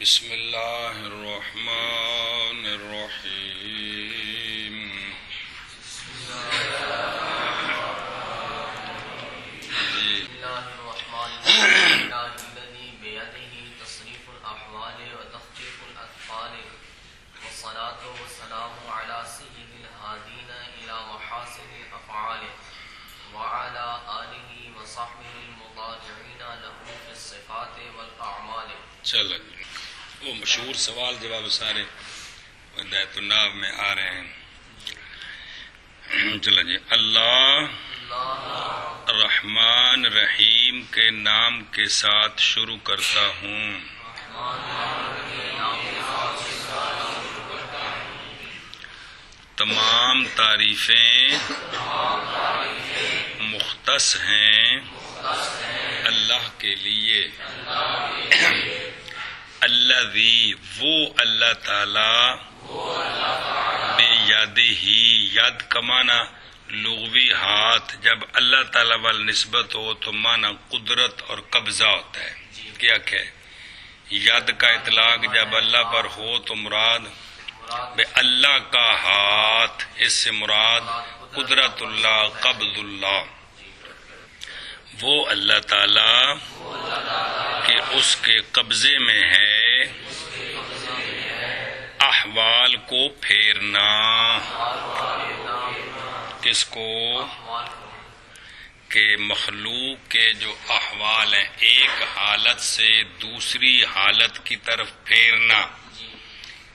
بسم اللہ الرحمن الرحیم والصلاة والسلام على سيد الهادين إلى محاسن الأفعال وعلى آله وصحبه المطالعين له في الصفات والأعمال. چلو وہ مشہور سوال جواب سارے ہدایت الناب میں آ رہے ہیں. چلو جی. اللہ رحمان رحیم کے نام کے ساتھ شروع کرتا ہوں. تمام تعریفیں مختص ہیں اللہ کے لیے. الذی وہ اللہ تعالی بے یاد ہی، یاد کا معنی لغوی ہاتھ، جب اللہ تعالی وال نسبت ہو تو معنی قدرت اور قبضہ ہوتا ہے. کیا کہ ید کا اطلاق جب اللہ پر ہو تو مراد بے اللہ کا ہاتھ، اس سے مراد قدرت اللہ، قبض اللہ. وہ اللہ تعالی کہ اس کے قبضے میں ہے احوال کو پھیرنا. کس کو؟ کہ مخلوق کے جو احوال ہیں ایک حالت سے دوسری حالت کی طرف پھیرنا،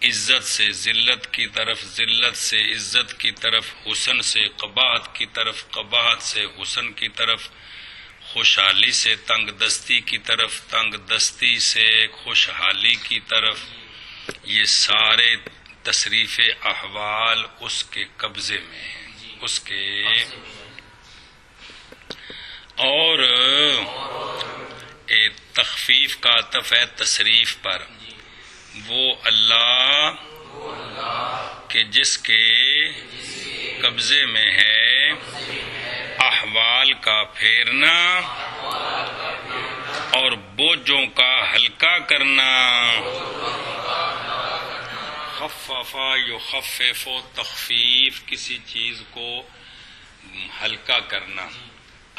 عزت سے ذلت کی طرف، ذلت سے عزت کی طرف، حسن سے قباحت کی طرف، قباحت سے حسن کی طرف، خوشحالی سے تنگ دستی کی طرف، تنگ دستی سے خوشحالی کی طرف. یہ سارے تصریف احوال اس کے قبضے میں ہیں، اس کے. اور ایک تخفیف کا عطف ہے تصریف پر. وہ اللہ کہ جس کے قبضے میں ہے احوال کا پھیرنا اور بوجھوں کا ہلکا کرنا. خففا یخفف، تخفیف کسی چیز کو ہلکا کرنا.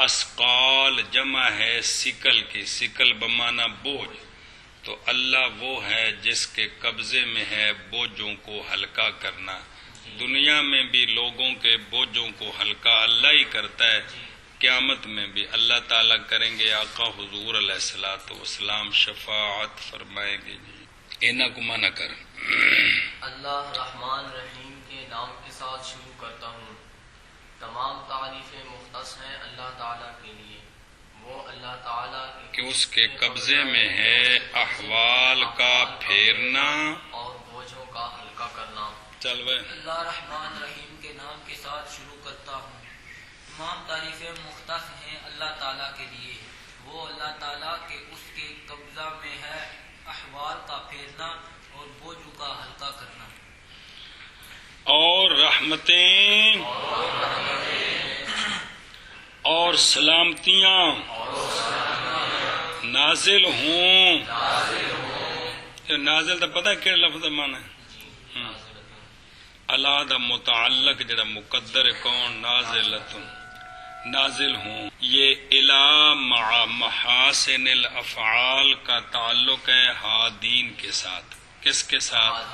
اسقال جمع ہے ثقل کی، ثقل بمانا بوجھ. تو اللہ وہ ہے جس کے قبضے میں ہے بوجھوں کو ہلکا کرنا. دنیا میں بھی لوگوں کے بوجھوں کو ہلکا اللہ ہی کرتا ہے، قیامت میں بھی اللہ تعالیٰ کریں گے. آقا حضور علیہ الصلوۃ والسلام شفاعت فرمائیں گے. جی اینا کو منع کر. اللہ رحمان رحیم کے نام کے ساتھ شروع کرتا ہوں. تمام تعریفیں مختص ہیں اللہ تعالیٰ کے لیے. وہ اللہ تعالیٰ کہ اس کے قبضے میں ہے احوال کا پھیرنا اور بوجھوں کا ہلکا کرنا. چل بھائی. اللہ رحمان رحیم کے نام کے ساتھ شروع کرتا ہوں. تمام تعریفیں مختص ہیں اللہ تعالیٰ کے لیے. وہ اللہ تعالیٰ کے اس کے قبضہ میں ہے احوال کا پھیرنا اور بوجھوں کا ہلکا کرنا. اور رحمتیں اور سلامتیاں نازل ہوں. نازل تو پتہ ہے کہڑے لفظ مانا ہے؟ اللہ دا متعلق جڑا مقدر کون نازلتن، نازل ہوں. یہ الہ مع محاسن الافعال کا تعلق ہے ہادین کے ساتھ. کس کے ساتھ؟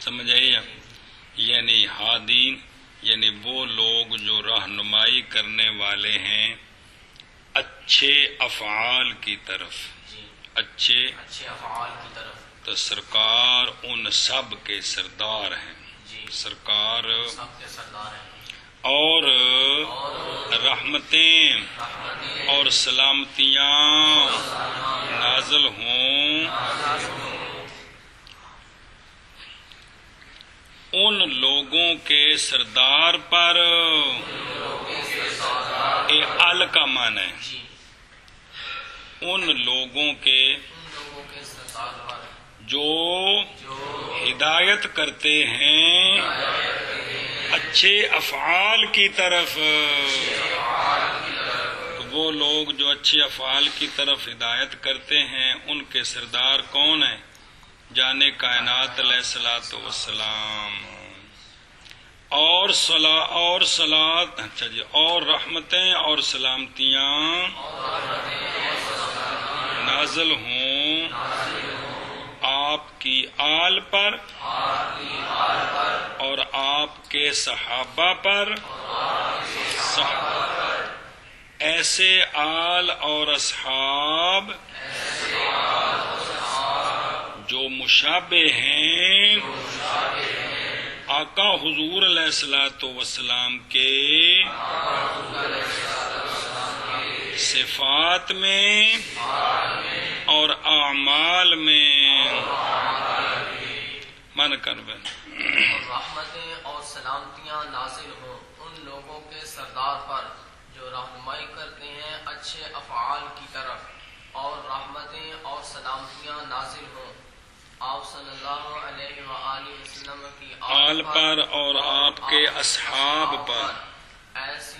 سمجھ آئیے؟ یعنی ہادین یعنی وہ لوگ جو رہنمائی کرنے والے ہیں اچھے افعال کی طرف. اچھے افعال کی طرف. تو سرکار ان سب کے سردار ہیں. سرکار سب کے سردار ہیں. اور رحمتیں اور سلامتیاں نازل ہوں ان لوگوں کے سردار پر. ال کا معنی ہے ان لوگوں کے جو ہدایت کرتے ہیں اچھے افعال کی طرف. وہ لوگ جو اچھے افعال کی طرف ہدایت کرتے ہیں ان کے سردار کون ہیں؟ جانے کائنات علیہ الصلوۃ والسلام، اور صلات اچھا جی، اور رحمتیں اور سلامتیاں نازل ہوں آپ کی آل پر اور آپ کے صحابہ پر، ایسے آل اور اصحاب جو مشابہ ہیں آقا حضور علیہ الصلوۃ والسلام کے صفات میں اور اعمال میں من کر بے رحمتیں اور سلامتیاں نازل ہوں ان لوگوں کے سردار پر جو رہنمائی کرتے ہیں اچھے افعال کی طرف، اور رحمتیں اور سلامتیاں نازل ہوں آپ صلی اللہ علیہ وآلہ وسلم کی آل پر اور آپ کے اصحاب پر، ایسے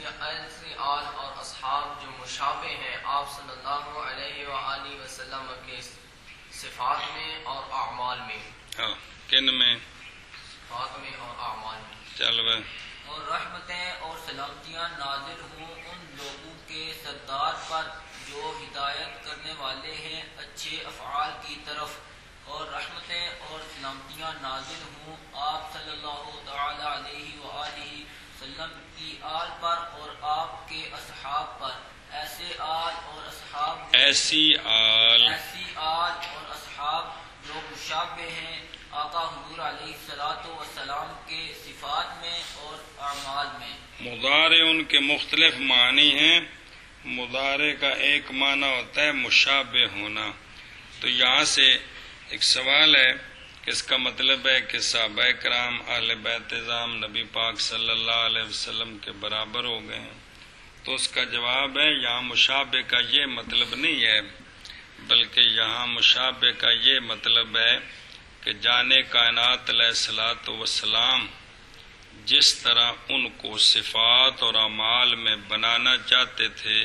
آل اور اصحاب جو مشابہ ہیں آپ صلی اللہ علیہ وآلہ وسلم کے صفات میں اور اعمال میں، کن میں؟ صفات میں اور اعمال میں۔ چل بے اور رحمتیں اور سلامتیاں نازل ہوں ان لوگوں کے سردار پر جو ہدایت کرنے والے ہیں اچھے افعال کی طرف، اور رحمتیں اور سلامتیاں نازل ہوں آپ صلی اللہ تعالی علیہ وآلہ وسلم کی آل پر اور آپ کے اصحاب پر، ایسے آل اور اصحاب ایسی آل اور اصحاب جو مشابہ ہیں آقا حضور علیہ الصلوۃ والسلام کے صفات میں اور اعمال میں۔ مضارع ان کے مختلف معنی ہیں۔ مضارع کا ایک معنی ہوتا ہے مشابہ ہونا، تو یہاں سے ایک سوال ہے کہ اس کا مطلب ہے کہ صحابہ کرام اہل بیت اعظام نبی پاک صلی اللہ علیہ وسلم کے برابر ہو گئے ہیں، تو اس کا جواب ہے یہاں مشابہ کا یہ مطلب نہیں ہے، بلکہ یہاں مشابہ کا یہ مطلب ہے کہ جانے کائنات علیہ الصلوۃ والسلام جس طرح ان کو صفات اور اعمال میں بنانا چاہتے تھے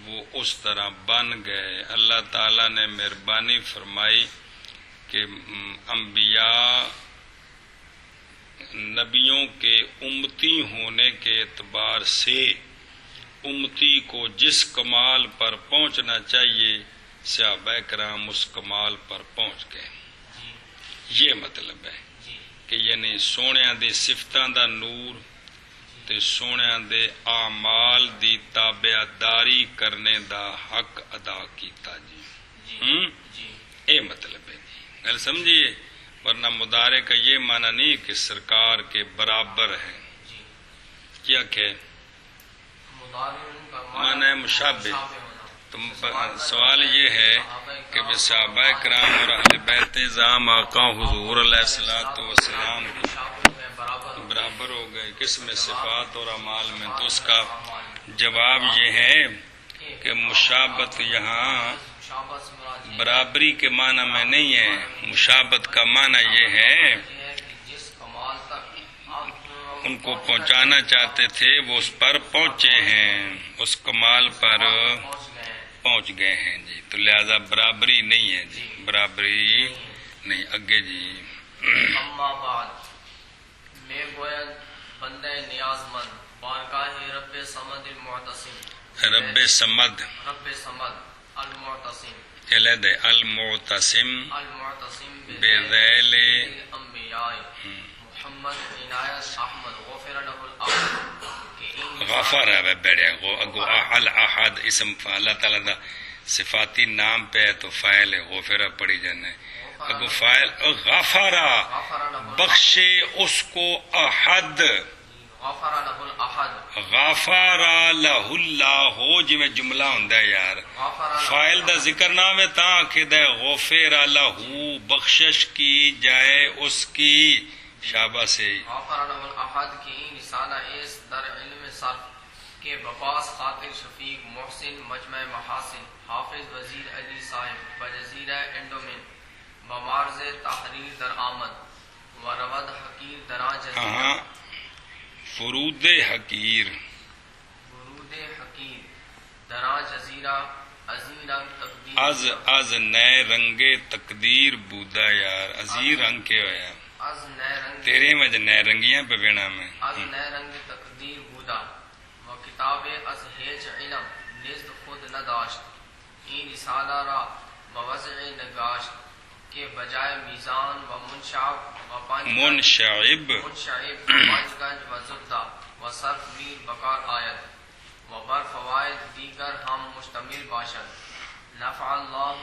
وہ اس طرح بن گئے۔ اللہ تعالیٰ نے مہربانی فرمائی کہ انبیاء نبیوں کے امتی ہونے کے اعتبار سے امتی کو جس کمال پر پہنچنا چاہیے صحابہ کرام اس کمال پر پہنچ گئے، یہ مطلب ہے کہ یعنی سونیاں دی صفتاں دا نور تے سونیاں دے اعمال دی تابعداری کرنے دا حق ادا کیتا جی۔ اے مطلب ہے جی، گل سمجھیے، ورنہ مضارع کا یہ معنی نہیں کہ سرکار کے برابر ہے، کیا کہ معنی ہے مشابہ۔ تو سوال یہ ہے کہ صحابہ کرام اور اہل بیت اعظام آقا حضور علیہ الصلوۃ والسلام برابر ہو گئے کس میں؟ صفات اور اعمال میں۔ تو اس کا جواب یہ ہے کہ مشابت یہاں برابری کے معنی میں نہیں ہے، مشابت کا معنی یہ ہے ان کو پہنچانا چاہتے تھے وہ اس پر پہنچے ہیں، اس کمال پر پہنچ گئے ہیں جی، تو لہذا برابری نہیں ہے جی، برابری نہیں۔ اگے جی اما بعد، میں گویا بندہ نیاز مند بارگاہ رب صمد المعتصم، رب سمد المعتصم علیحدہ المعتصم بذیل انبیاء محمد عنایت احمد غفر له الاحد، غفر ہے بیڑے اگو الاحد اسم اللہ تعالیٰ دا صفاتی نام پہ ہے تو فاعل ہے، غفر پڑھی جانے اگو فاعل غفرا بخشے اس کو احد، غفر له الاحد غفر لہ اللہ جی میں جملہ ہوندہ ہے یار، فاعل دا ذکر نام ہے تاں آخد ہے غفر لہ بخشش کی جائے اس کی، شابہ سے غفر له الاحد کی رسالہ اس در علم صرف کے بپاس خاطر شفیق محسن مجمع محاسن حافظ وزیر علی صاحب بجزیرہ انڈومن بمارز تحریر در آمد و رود حقیر درا جزیرہ فرود حقیر درا جزیرہ ازی رنگ تقدیر از نئے رنگے تقدیر بودا یار ازی رنگ کے ہویا از نئے رنگ تیرے مجھ نئے رنگیاں پہ بینا میں از نئے رنگ تقدیر بودا و کتاب از ہیچ علم نزد خود نداشت این رسالہ را بوضع نگاشت کے بجائے میزان و منشعب و منشعب پانچ گنج و زبدہ و صرف میر بکار آیت و بر فوائد دیگر ہم مشتمل باشد نفع اللہ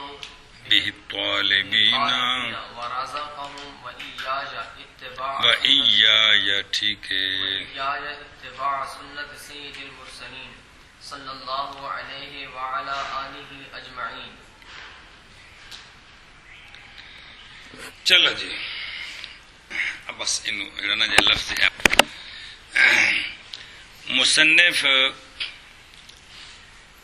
بہ الطالبین و رزقہم و ایاج اتباع و ایایا ٹھیک ہے ایاج اتباع سنت سید المرسلین صلی اللہ علیہ وعلی آلہ اجمعین. چلو جی اب بس انہوں نا جی لفظ ہے مصنف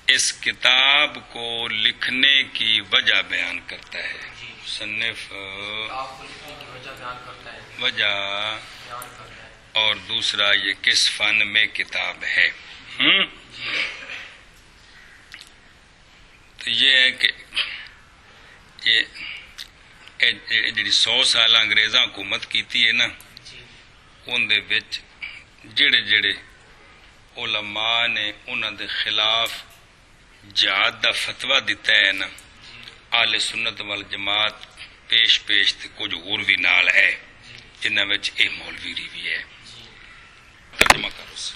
اس کتاب کو لکھنے کی وجہ بیان کرتا ہے. مصنف وجہ اور دوسرا یہ کس فن میں کتاب ہے. تو یہ ہے کہ یہ جڑی 100 سال انگریزاں حکومت کیتی ہے نا ان دے وچ جڑے جڑے علماء نے انہاں دے خلاف جہاد دا فتویٰ دیتا ہے نا اہل سنت والجماعت پیش تے کچھ اور بھی نال ہے جنہاں وچ اے مولوی بھی ہے. ترجمہ کرو سے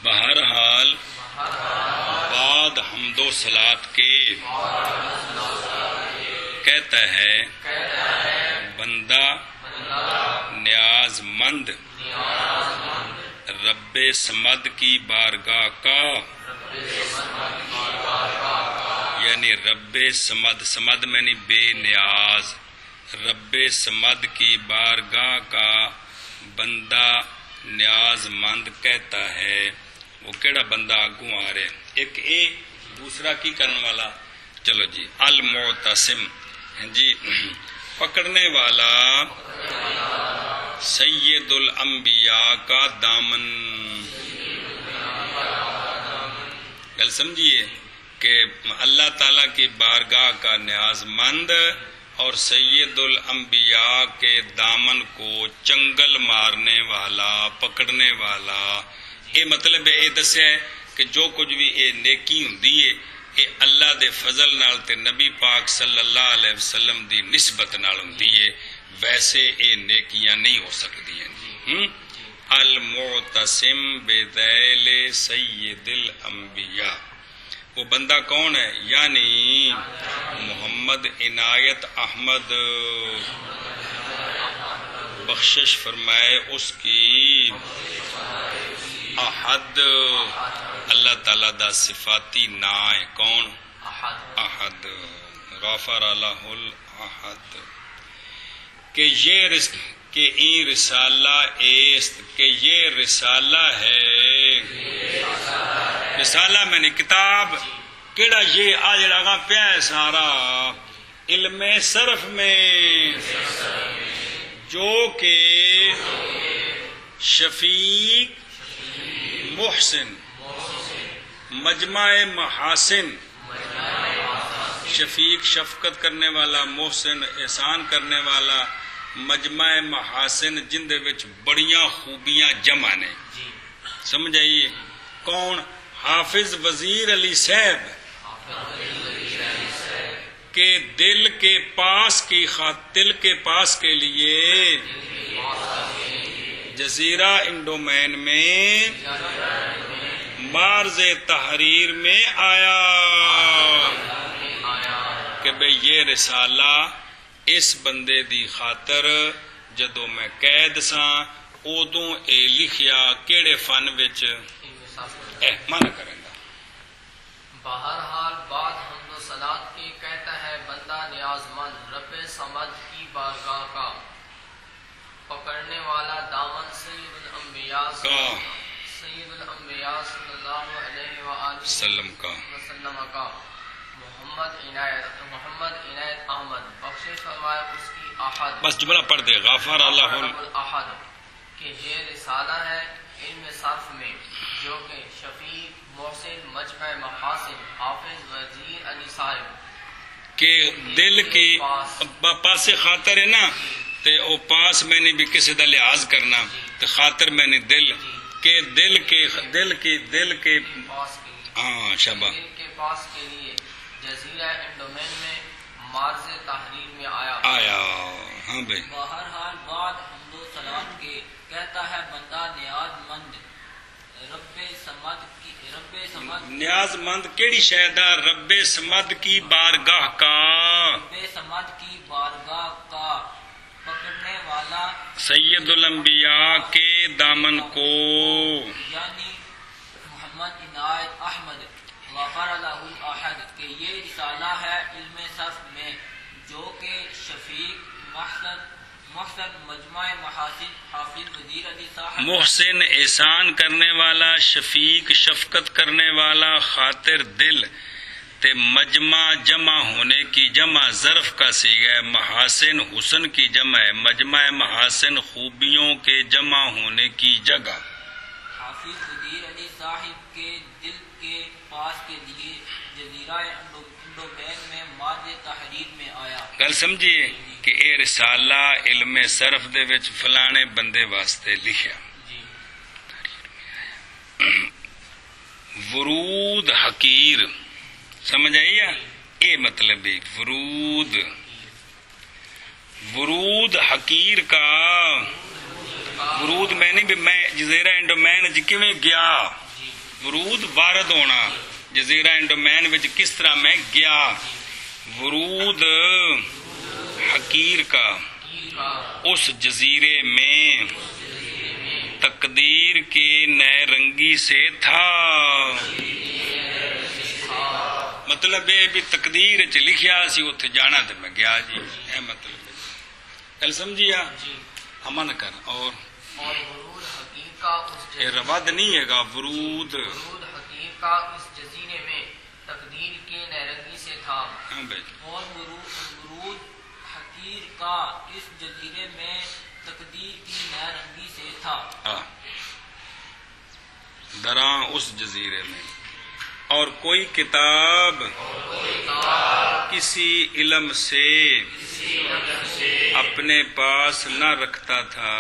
بہرحال بعد حمد و صلات کے کہتا ہے بندہ نیاز مند رب سمد کی بارگاہ کا یعنی رب سمد میں نہیں بے نیاز رب سمد کی بارگاہ کا بندہ نیاز مند کہتا ہے. وہ کیڑا بندہ آگوں آ رہے ایک اے دوسرا کی کرنے والا. چلو جی المعتصم جی پکڑنے والا سید الانبیاء کا دامن. گل سمجھیے کہ اللہ تعالیٰ کی بارگاہ کا نیاز مند اور سید الانبیاء کے دامن کو چنگل مارنے والا پکڑنے والا. یہ مطلب ہے یہ دسیا ہے کہ جو کچھ بھی یہ نیکی ہوندی ہے یہ اللہ دے فضل نال تے نبی پاک صلی اللہ علیہ وسلم دی نسبت نال ہوندی ہے ویسے یہ نیکیاں نہیں ہو سکتی ہیں. المعتصم بذیل سید الانبیاء وہ بندہ کون ہے یعنی محمد عنایت احمد بخشش فرمائے اس کی احد اللہ تعالیٰ دا صفاتی نام ہے کون احد غفر لہ الاحد کہ یہ رسالہ ایست کہ یہ رسالہ ہے رسالہ میں نے کتاب کیڑا یہ آج لگا پیا ہے سارا علم صرف میں جو کہ شفیق محسن مجمع محاسن شفیق شفقت کرنے والا محسن احسان کرنے والا مجمع محاسن جن دے وچ بڑیاں خوبیاں جمع نے. سمجھ آئیے کون حافظ وزیر علی صاحب کے دل کے پاس کے لیے جزیرہ انڈومین میں مارز تحریر میں آیا کہ بھئی یہ رسالہ اس بندے دی خاطر جدو میں قید ساں ادوں اے لکھیا کیڑے فن وچ مانا کریں گا. بہرحال بعد حمد و صلات کے کہتا ہے بندہ نیاز مند رب سمد کی بارگاہ کا پکڑنے والا دامن سید الانبیاء صلی اللہ علیہ وآلہ وسلم کا محمد عنایت احمد بخشش فرمائے اس کی احد. بس جملہ پڑھ دے غفر اللہ الاحد کہ یہ رسالہ ہے علم صرف میں جو کہ شفیق محسن مجمع محاسن حافظ وزیر علی صاحب کہ دل کی پاسے خاطر ہے نا تے او پاس میں نے بھی کسی دا لحاظ کرنا تے خاطر میں نے دل کے دل کے پاس کے لیے ہاں شابہ دل کے پاس کے لیے جزیرہ انڈومین میں مارز تحریر میں آیا ہاں بھائی بہرحال بعد حمد و سلام کے کہتا ہے بندہ نیاز مند رب سمد نیاز مند کیڑی شہدہ رب سمد کی بارگاہ کا رب سمد کی بارگاہ کا پکڑنے والا سید الانبیاء کے دامن کو یعنی محمد عنایت احمد غفر لہ الاحد کہ یہ رسالہ ہے علم صرف میں جو کہ شفیق محسن مجمع محاسن حافظ وزیر علی صاحب محسن احسان کرنے والا شفیق شفقت کرنے والا خاطر دل تے مجمع جمع ہونے کی جمع ظرف کا صیغہ ہے محاسن حسن کی جمع ہے مجمع محاسن خوبیوں کے جمع ہونے کی جگہ حافظ وزیر علی صاحب کے دل کے پاس کے لیے جزیرہ انڈومین میں مارج تحریر میں آیا گل سمجھیے کہ اے رسالہ علم صرف دے وچ فلانے بندے واسطے لکھیا ورود حقیر سمجھ آئی اے مطلب ہے ورود حقیر کا ورود میں نہیں میں جزیرہ انڈومین کیویں گیا ورود وارد ہونا جزیرہ انڈومین وچ کس طرح میں گیا ورود حقیر کا اس جزیرے میں تقدیر کی نئے رنگی سے تھا مطلب یہ بھی تقدیر چ لکھیا سی اوتھے جانا تے میں گیا جی اے مطلب گل سمجھیا امن کر اور ورود حقیق کا اس یہ رود نہیں ہے گا ورود حقیق کا اس جزیرے میں تقدیر کے نیرنگی سے تھا ہاں بھائی اور ورود حقیر کا اس جزیرے میں تقدیر کی نیرنگی سے تھا دراں اس جزیرے میں اور کوئی کتاب کسی علم سے اپنے پاس نہ رکھتا تھا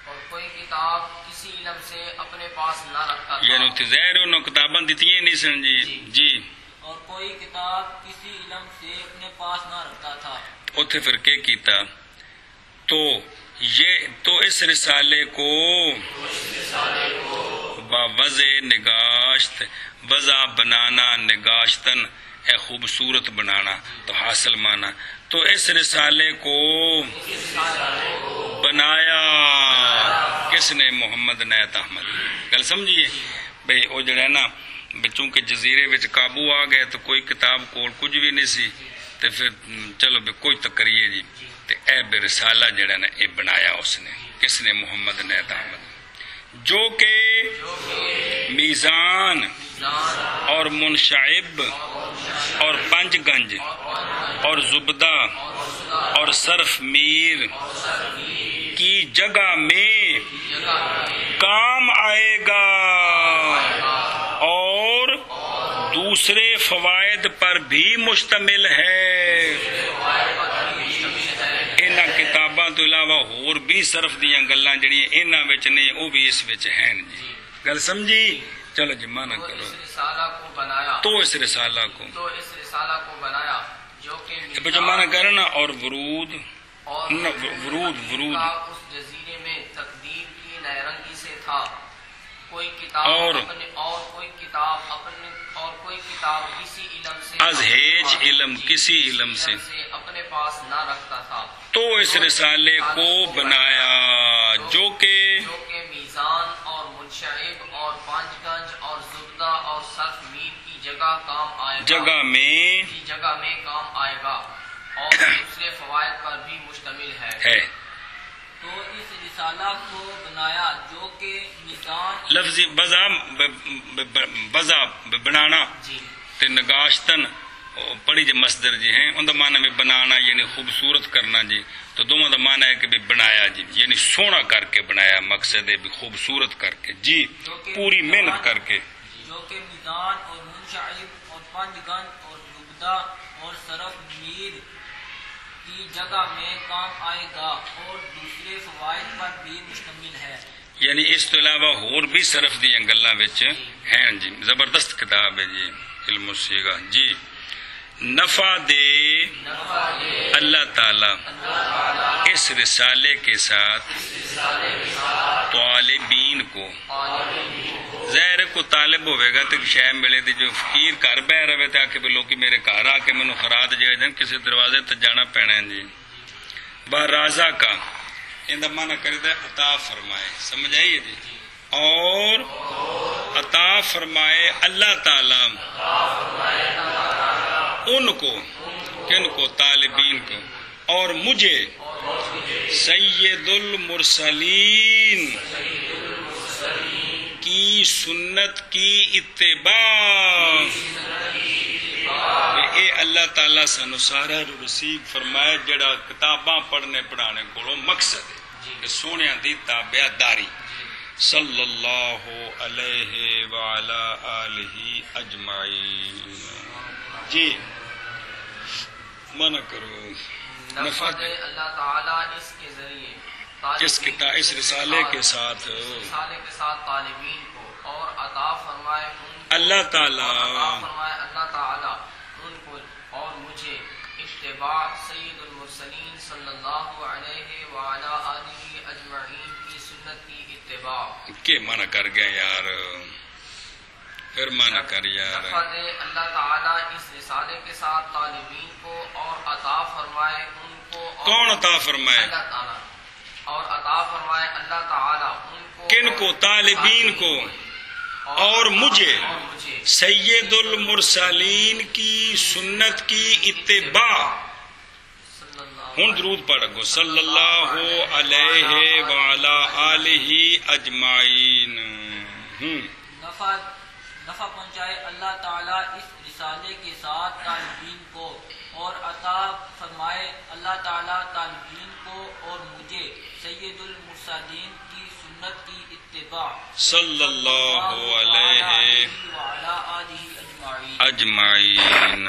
اور کوئی کتاب کسی علم سے اپنے پاس نہ رکھتا تھا یعنی ظاہر انہوں کتاباں دیتی نہیں سن جی اور کوئی کتاب کسی علم سے اپنے پاس نہ رکھتا تھا اتھے پھر کیا کیتا تو اس رسالے کو باوضع نگاشت وضع بنانا نگاشتن ہے خوبصورت بنانا تو حاصل مانا تو اس رسالے کو بنایا کس نے محمد عنایت احمد گل سمجھیے بھئی وہ جڑا ہے نا چونکہ جزیرے وچ قابو آ گئے تو کوئی کتاب کول کچھ بھی نہیں سی تو پھر چلو بے کوئی تکریے جی تے اے بے رسالہ جڑا نا اے بنایا اس نے کس نے محمد عنایت احمد جو کہ میزان اور منشعب اور پنج گنج اور زبدہ اور صرف میر کی جگہ میں کام آئے گا اور دوسرے فوائد پر بھی مشتمل ہے انہاں کتاباں تو علاوہ اور بھی صرف دیاں گلاں جڑیاں انہاں وچ نہیں او بھی اس وچ ہیں جی گل سمجھی چلو جی مانا کرو تو اس رسالہ کو بنایا جو مانا کرنا اور ورود اس جزیرے میں تقدیر کی نیرنگی سے تھا کوئی کتاب کسی علم سے از ہیج علم کسی علم سے اپنے پاس نہ رکھتا تھا تو اس رسالے کو بنایا جو کہ میزان اور منشعب اور پانچ گنج اور زبدہ اور صرف میر کی جگہ میں کام آئے گا اور دوسرے فوائد پر بھی مشتمل ہے تو اس رسالہ کو بنایا جو کہ میزان لفظی بزا بنانا تے نگاشتن پڑھی جی مصدر جی ہیں ان کا معنی بھی بنانا یعنی خوبصورت کرنا جی، تو دونوں کا معنی ہے کہ بھی بنایا جی یعنی سونا کر کے بنایا، مقصد ہے بھی خوبصورت کر کے جی، پوری محنت کر کے، جو کہ میدان اور منشعب اور پنجگن اور لبدہ اور صرف میر کی جگہ میں کام آئے گا اور دوسرے فوائد پر بھی مشتمل ہے۔ یعنی اس تو علاوہ اور بھی صرف دیاں گلاں وچ ہیں جی، زبردست کتاب ہے جی علم الصیغہ جی۔ نفع دے اللہ تعالی اس رسالے کے ساتھ طالبین کو، ظاہر کو طالب ہوئے گا تو شاید ملے دی جو فقیر گھر بہ رہے تھے آکے بھی لوگی میرے گھر آ کے منو خراد جائے جن کسی دروازے تک جانا پینا ہے جی۔ بارازہ کا ان دا معنی کرتا ہے عطا فرمائے، سمجھ آئیے جی، اور عطا فرمائے اللہ تعالی ان کو، کن کو؟ طالبین کو، اور مجھے سید المرسلین کی سنت کی اتباع، اے اللہ تعالیٰ سانو سارا رسیب فرمائے جڑا کتاباں پڑھنے پڑھانے کو مقصد ہے کہ سونے دی تابع داری، صلی اللہ علیہ وعلا آلہ اجمعین جی۔ منع کرو نفع دے اللہ تعالیٰ اس کے ذریعے اس رسالے کے ساتھ طالبین کو، اور عطا فرمائے اللہ تعالیٰ ان کو اور مجھے اتباع سید المرسلین صلی اللہ علیہ وعلا آلہ اجمعین کی سنت کی اتباع۔ کے منع کر گئے یار، پھر منع کر یار۔ نفع دے اللہ تعالیٰ اس رسالے کے ساتھ طالبین کو، اور عطا فرمائے ان کو، کون عطا فرمائے؟ اللہ تعالیٰ، اور عطا فرمائے اللہ تعالیٰ ان کو، کن کو؟ طالبین کو، اور مجھے سید المرسلین کی سنت کی اتباع۔ ہن درود پڑھ گو، صلی اللہ علیہ وعلا آلہ اجمعین۔ نفع پہنچائے اللہ تعالیٰ اس رسالے کے ساتھ طالبین کو، اور عطا فرمائے اللہ تعالیٰ طالبین کو اور مجھے سید المرسلین کی سنت کی اتباع، صلی اللہ علیہ وعلا آلہ اجمعین۔ اجمعین۔